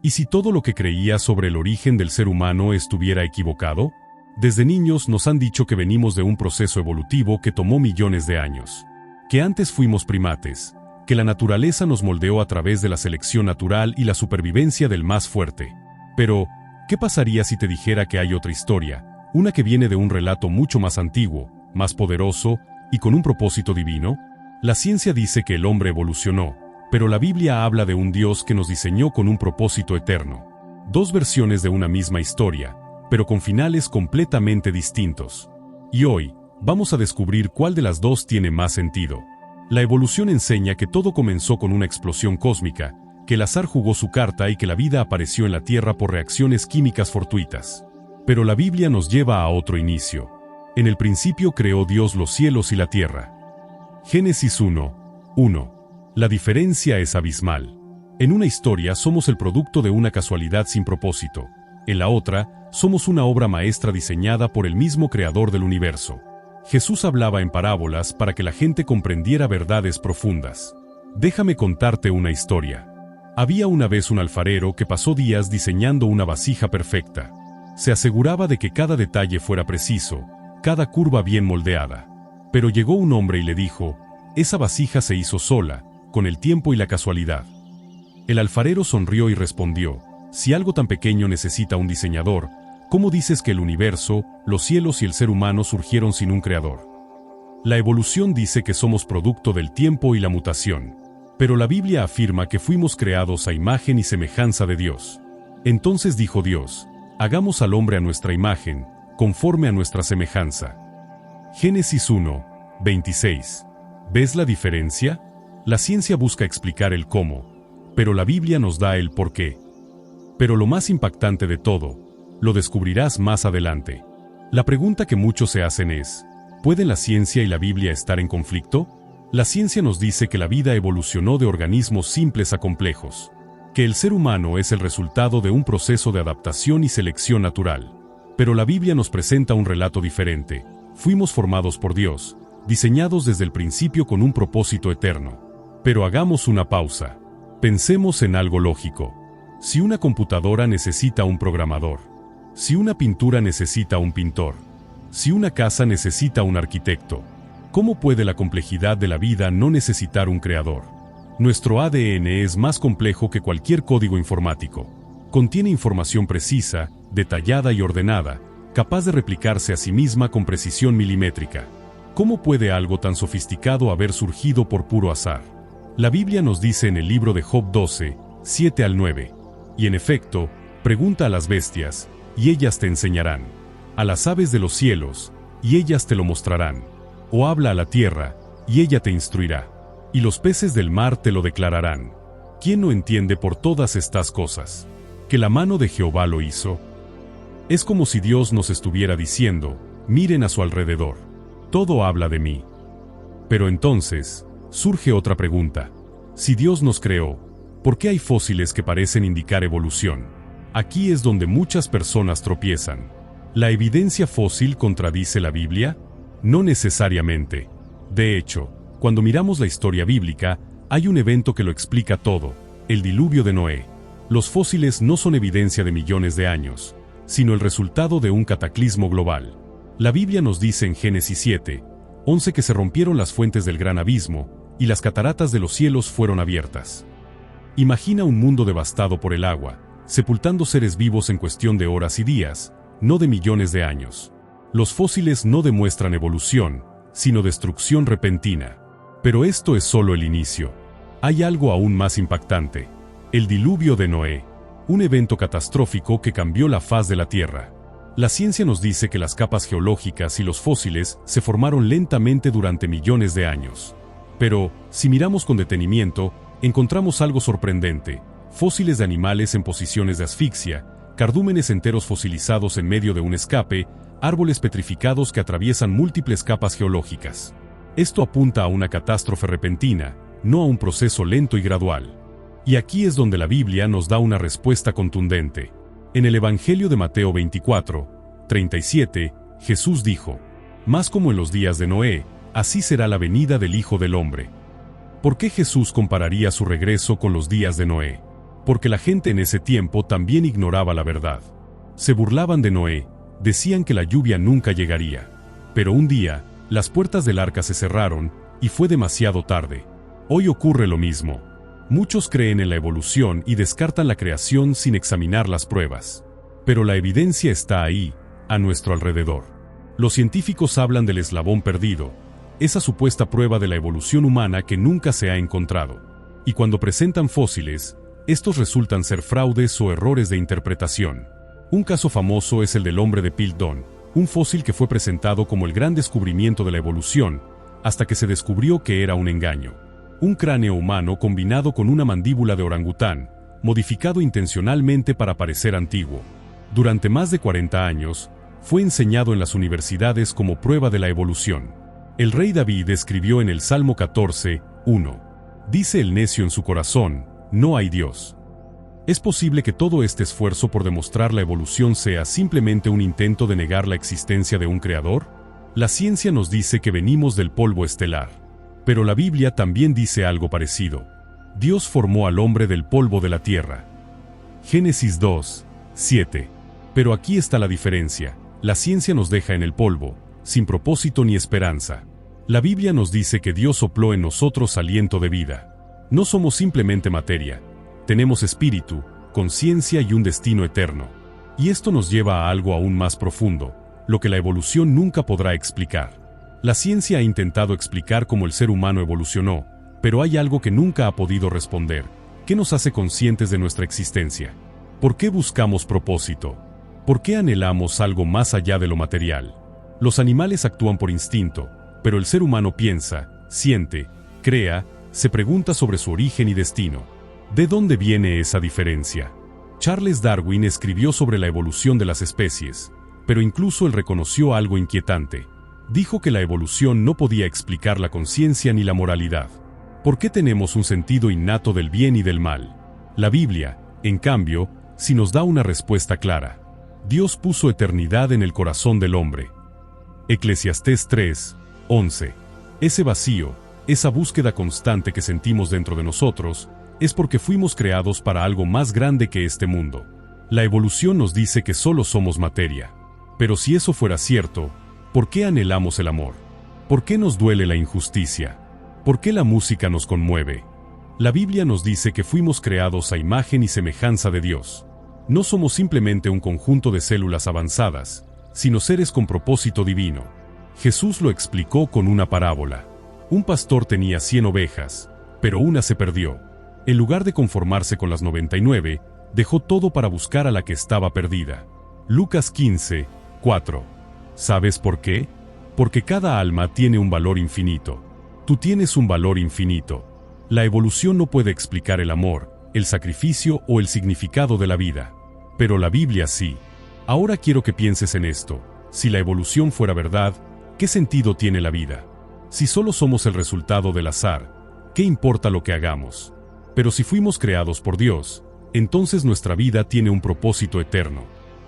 ¿Y si todo lo que creía sobre el origen del ser humano estuviera equivocado? Desde niños nos han dicho que venimos de un proceso evolutivo que tomó millones de años, que antes fuimos primates, que la naturaleza nos moldeó a través de la selección natural y la supervivencia del más fuerte. Pero, ¿qué pasaría si te dijera que hay otra historia, una que viene de un relato mucho más antiguo, más poderoso y con un propósito divino? La ciencia dice que el hombre evolucionó, pero la Biblia habla de un Dios que nos diseñó con un propósito eterno. Dos versiones de una misma historia, pero con finales completamente distintos. Y hoy, vamos a descubrir cuál de las dos tiene más sentido. La evolución enseña que todo comenzó con una explosión cósmica, que el azar jugó su carta y que la vida apareció en la Tierra por reacciones químicas fortuitas. Pero la Biblia nos lleva a otro inicio. En el principio creó Dios los cielos y la tierra. Génesis 1:1. La diferencia es abismal. En una historia somos el producto de una casualidad sin propósito. En la otra, somos una obra maestra diseñada por el mismo creador del universo. Jesús hablaba en parábolas para que la gente comprendiera verdades profundas. Déjame contarte una historia. Había una vez un alfarero que pasó días diseñando una vasija perfecta. Se aseguraba de que cada detalle fuera preciso, cada curva bien moldeada. Pero llegó un hombre y le dijo, esa vasija se hizo sola, con el tiempo y la casualidad. El alfarero sonrió y respondió, si algo tan pequeño necesita un diseñador, ¿cómo dices que el universo, los cielos y el ser humano surgieron sin un creador? La evolución dice que somos producto del tiempo y la mutación. Pero la Biblia afirma que fuimos creados a imagen y semejanza de Dios. Entonces dijo Dios, hagamos al hombre a nuestra imagen, conforme a nuestra semejanza. Génesis 1:26. ¿Ves la diferencia? La ciencia busca explicar el cómo, pero la Biblia nos da el por qué. Pero lo más impactante de todo, lo descubrirás más adelante. La pregunta que muchos se hacen es, ¿pueden la ciencia y la Biblia estar en conflicto? La ciencia nos dice que la vida evolucionó de organismos simples a complejos, que el ser humano es el resultado de un proceso de adaptación y selección natural. Pero la Biblia nos presenta un relato diferente. Fuimos formados por Dios, diseñados desde el principio con un propósito eterno. Pero hagamos una pausa. Pensemos en algo lógico. Si una computadora necesita un programador, si una pintura necesita un pintor, si una casa necesita un arquitecto, ¿cómo puede la complejidad de la vida no necesitar un creador? Nuestro ADN es más complejo que cualquier código informático. Contiene información precisa, detallada y ordenada, capaz de replicarse a sí misma con precisión milimétrica. ¿Cómo puede algo tan sofisticado haber surgido por puro azar? La Biblia nos dice en el libro de Job 12:7-9. Y en efecto, pregunta a las bestias, y ellas te enseñarán. A las aves de los cielos, y ellas te lo mostrarán. O habla a la tierra, y ella te instruirá. Y los peces del mar te lo declararán. ¿Quién no entiende por todas estas cosas? ¿Que la mano de Jehová lo hizo? Es como si Dios nos estuviera diciendo, miren a su alrededor. Todo habla de mí. Pero entonces, surge otra pregunta. Si Dios nos creó, ¿por qué hay fósiles que parecen indicar evolución? Aquí es donde muchas personas tropiezan. ¿La evidencia fósil contradice la Biblia? No necesariamente. De hecho, cuando miramos la historia bíblica, hay un evento que lo explica todo, el diluvio de Noé. Los fósiles no son evidencia de millones de años, sino el resultado de un cataclismo global. La Biblia nos dice en Génesis 7:11 que se rompieron las fuentes del gran abismo, y las cataratas de los cielos fueron abiertas. Imagina un mundo devastado por el agua, sepultando seres vivos en cuestión de horas y días, no de millones de años. Los fósiles no demuestran evolución, sino destrucción repentina. Pero esto es solo el inicio. Hay algo aún más impactante. El diluvio de Noé, un evento catastrófico que cambió la faz de la Tierra. La ciencia nos dice que las capas geológicas y los fósiles se formaron lentamente durante millones de años. Pero, si miramos con detenimiento, encontramos algo sorprendente: fósiles de animales en posiciones de asfixia, cardúmenes enteros fosilizados en medio de un escape, árboles petrificados que atraviesan múltiples capas geológicas. Esto apunta a una catástrofe repentina, no a un proceso lento y gradual. Y aquí es donde la Biblia nos da una respuesta contundente. En el Evangelio de Mateo 24:37, Jesús dijo, «Más como en los días de Noé, así será la venida del Hijo del Hombre». ¿Por qué Jesús compararía su regreso con los días de Noé? porque la gente en ese tiempo también ignoraba la verdad. Se burlaban de Noé, decían que la lluvia nunca llegaría. Pero un día, las puertas del arca se cerraron, y fue demasiado tarde. Hoy ocurre lo mismo. Muchos creen en la evolución y descartan la creación sin examinar las pruebas. Pero la evidencia está ahí, a nuestro alrededor. Los científicos hablan del eslabón perdido, esa supuesta prueba de la evolución humana que nunca se ha encontrado. Y cuando presentan fósiles, estos resultan ser fraudes o errores de interpretación. Un caso famoso es el del hombre de Piltdown, un fósil que fue presentado como el gran descubrimiento de la evolución, hasta que se descubrió que era un engaño. Un cráneo humano combinado con una mandíbula de orangután, modificado intencionalmente para parecer antiguo. Durante más de 40 años, fue enseñado en las universidades como prueba de la evolución. El rey David escribió en el Salmo 14, 1. Dice el necio en su corazón, no hay Dios. ¿Es posible que todo este esfuerzo por demostrar la evolución sea simplemente un intento de negar la existencia de un creador? La ciencia nos dice que venimos del polvo estelar. Pero la Biblia también dice algo parecido. Dios formó al hombre del polvo de la tierra. Génesis 2, 7. Pero aquí está la diferencia. La ciencia nos deja en el polvo, sin propósito ni esperanza. La Biblia nos dice que Dios sopló en nosotros aliento de vida. No somos simplemente materia. Tenemos espíritu, conciencia y un destino eterno. Y esto nos lleva a algo aún más profundo, lo que la evolución nunca podrá explicar. La ciencia ha intentado explicar cómo el ser humano evolucionó, pero hay algo que nunca ha podido responder. ¿Qué nos hace conscientes de nuestra existencia? ¿Por qué buscamos propósito? ¿Por qué anhelamos algo más allá de lo material? Los animales actúan por instinto, pero el ser humano piensa, siente, crea, se pregunta sobre su origen y destino. ¿De dónde viene esa diferencia? Charles Darwin escribió sobre la evolución de las especies, pero incluso él reconoció algo inquietante. Dijo que la evolución no podía explicar la conciencia ni la moralidad. ¿Por qué tenemos un sentido innato del bien y del mal? La Biblia, en cambio, sí nos da una respuesta clara. Dios puso eternidad en el corazón del hombre. Eclesiastés 3, 11. Ese vacío, esa búsqueda constante que sentimos dentro de nosotros, es porque fuimos creados para algo más grande que este mundo. La evolución nos dice que solo somos materia. Pero si eso fuera cierto, ¿por qué anhelamos el amor? ¿Por qué nos duele la injusticia? ¿Por qué la música nos conmueve? La Biblia nos dice que fuimos creados a imagen y semejanza de Dios. No somos simplemente un conjunto de células avanzadas, sino seres con propósito divino. Jesús lo explicó con una parábola. Un pastor tenía 100 ovejas, pero una se perdió. En lugar de conformarse con las 99, dejó todo para buscar a la que estaba perdida. Lucas 15, 4. ¿Sabes por qué? Porque cada alma tiene un valor infinito. Tú tienes un valor infinito. La evolución no puede explicar el amor, el sacrificio o el significado de la vida. Pero la Biblia sí. Ahora quiero que pienses en esto. Si la evolución fuera verdad, ¿qué sentido tiene la vida? Si solo somos el resultado del azar, ¿qué importa lo que hagamos? Pero si fuimos creados por Dios, entonces nuestra vida tiene un propósito eterno.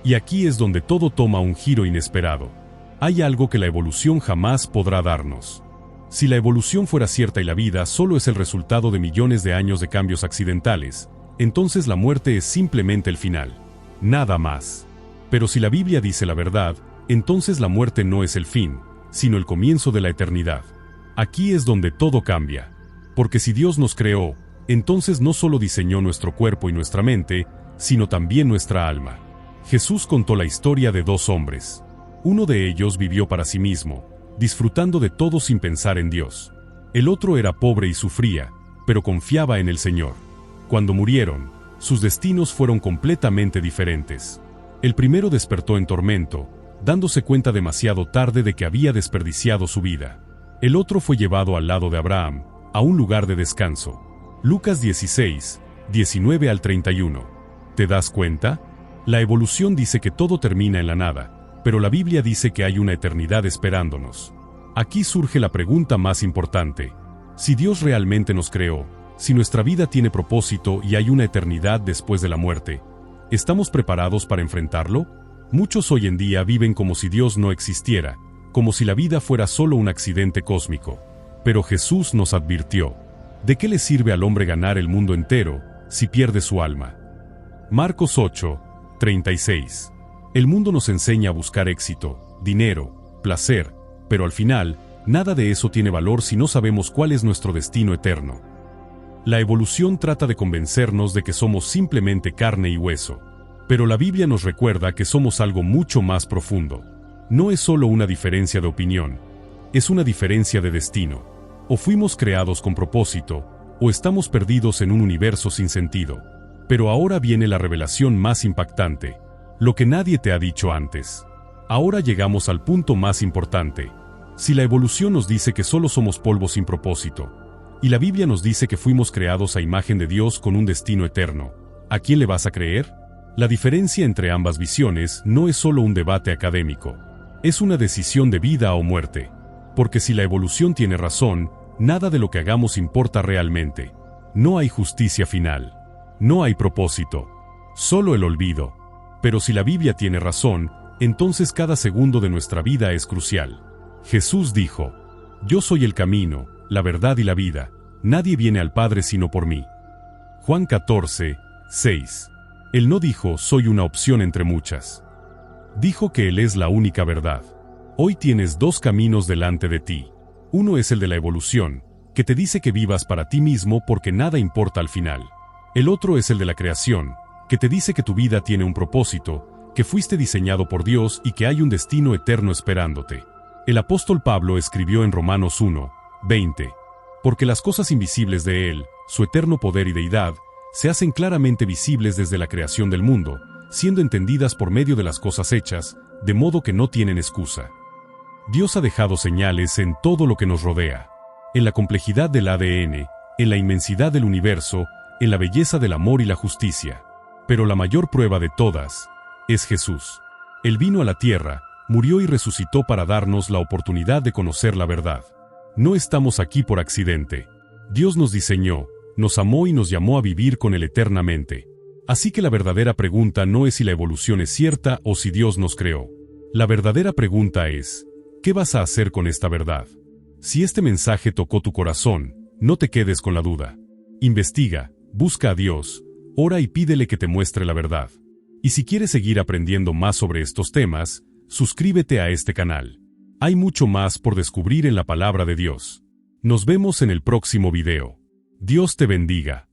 Y aquí es donde todo toma un giro inesperado. Hay algo que la evolución jamás podrá darnos. Si la evolución fuera cierta y la vida solo es el resultado de millones de años de cambios accidentales, entonces la muerte es simplemente el final. Nada más. Pero si la Biblia dice la verdad, entonces la muerte no es el fin, sino el comienzo de la eternidad. Aquí es donde todo cambia. Porque si Dios nos creó, entonces no solo diseñó nuestro cuerpo y nuestra mente, sino también nuestra alma. Jesús contó la historia de 2 hombres. Uno de ellos vivió para sí mismo, disfrutando de todo sin pensar en Dios. El otro era pobre y sufría, pero confiaba en el Señor. Cuando murieron, sus destinos fueron completamente diferentes. El primero despertó en tormento, dándose cuenta demasiado tarde de que había desperdiciado su vida. El otro fue llevado al lado de Abraham, a un lugar de descanso. Lucas 16, 19 al 31. ¿Te das cuenta? La evolución dice que todo termina en la nada, pero la Biblia dice que hay una eternidad esperándonos. Aquí surge la pregunta más importante. Si Dios realmente nos creó, si nuestra vida tiene propósito y hay una eternidad después de la muerte, ¿estamos preparados para enfrentarlo? Muchos hoy en día viven como si Dios no existiera, como si la vida fuera solo un accidente cósmico. Pero Jesús nos advirtió. ¿De qué le sirve al hombre ganar el mundo entero, si pierde su alma? Marcos 8, 36. El mundo nos enseña a buscar éxito, dinero, placer, pero al final, nada de eso tiene valor si no sabemos cuál es nuestro destino eterno. La evolución trata de convencernos de que somos simplemente carne y hueso, pero la Biblia nos recuerda que somos algo mucho más profundo. No es solo una diferencia de opinión, es una diferencia de destino. O fuimos creados con propósito, o estamos perdidos en un universo sin sentido. Pero ahora viene la revelación más impactante, lo que nadie te ha dicho antes. Ahora llegamos al punto más importante. Si la evolución nos dice que solo somos polvo sin propósito, y la Biblia nos dice que fuimos creados a imagen de Dios con un destino eterno, ¿a quién le vas a creer? La diferencia entre ambas visiones no es solo un debate académico, es una decisión de vida o muerte. Porque si la evolución tiene razón, nada de lo que hagamos importa realmente. No hay justicia final. No hay propósito. Solo el olvido. Pero si la Biblia tiene razón, entonces cada segundo de nuestra vida es crucial. Jesús dijo: Yo soy el camino, la verdad y la vida. Nadie viene al Padre sino por mí. Juan 14, 6. Él no dijo: soy una opción entre muchas. Dijo que Él es la única verdad. Hoy tienes dos caminos delante de ti. Uno es el de la evolución, que te dice que vivas para ti mismo porque nada importa al final. El otro es el de la creación, que te dice que tu vida tiene un propósito, que fuiste diseñado por Dios y que hay un destino eterno esperándote. El apóstol Pablo escribió en Romanos 1, 20, porque las cosas invisibles de Él, su eterno poder y deidad, se hacen claramente visibles desde la creación del mundo, siendo entendidas por medio de las cosas hechas, de modo que no tienen excusa. Dios ha dejado señales en todo lo que nos rodea, en la complejidad del ADN, en la inmensidad del universo, en la belleza del amor y la justicia. Pero la mayor prueba de todas es Jesús. Él vino a la tierra, murió y resucitó para darnos la oportunidad de conocer la verdad. No estamos aquí por accidente. Dios nos diseñó, nos amó y nos llamó a vivir con Él eternamente. Así que la verdadera pregunta no es si la evolución es cierta o si Dios nos creó. La verdadera pregunta es: ¿qué vas a hacer con esta verdad? Si este mensaje tocó tu corazón, no te quedes con la duda. Investiga, busca a Dios, ora y pídele que te muestre la verdad. Y si quieres seguir aprendiendo más sobre estos temas, suscríbete a este canal. Hay mucho más por descubrir en la palabra de Dios. Nos vemos en el próximo video. Dios te bendiga.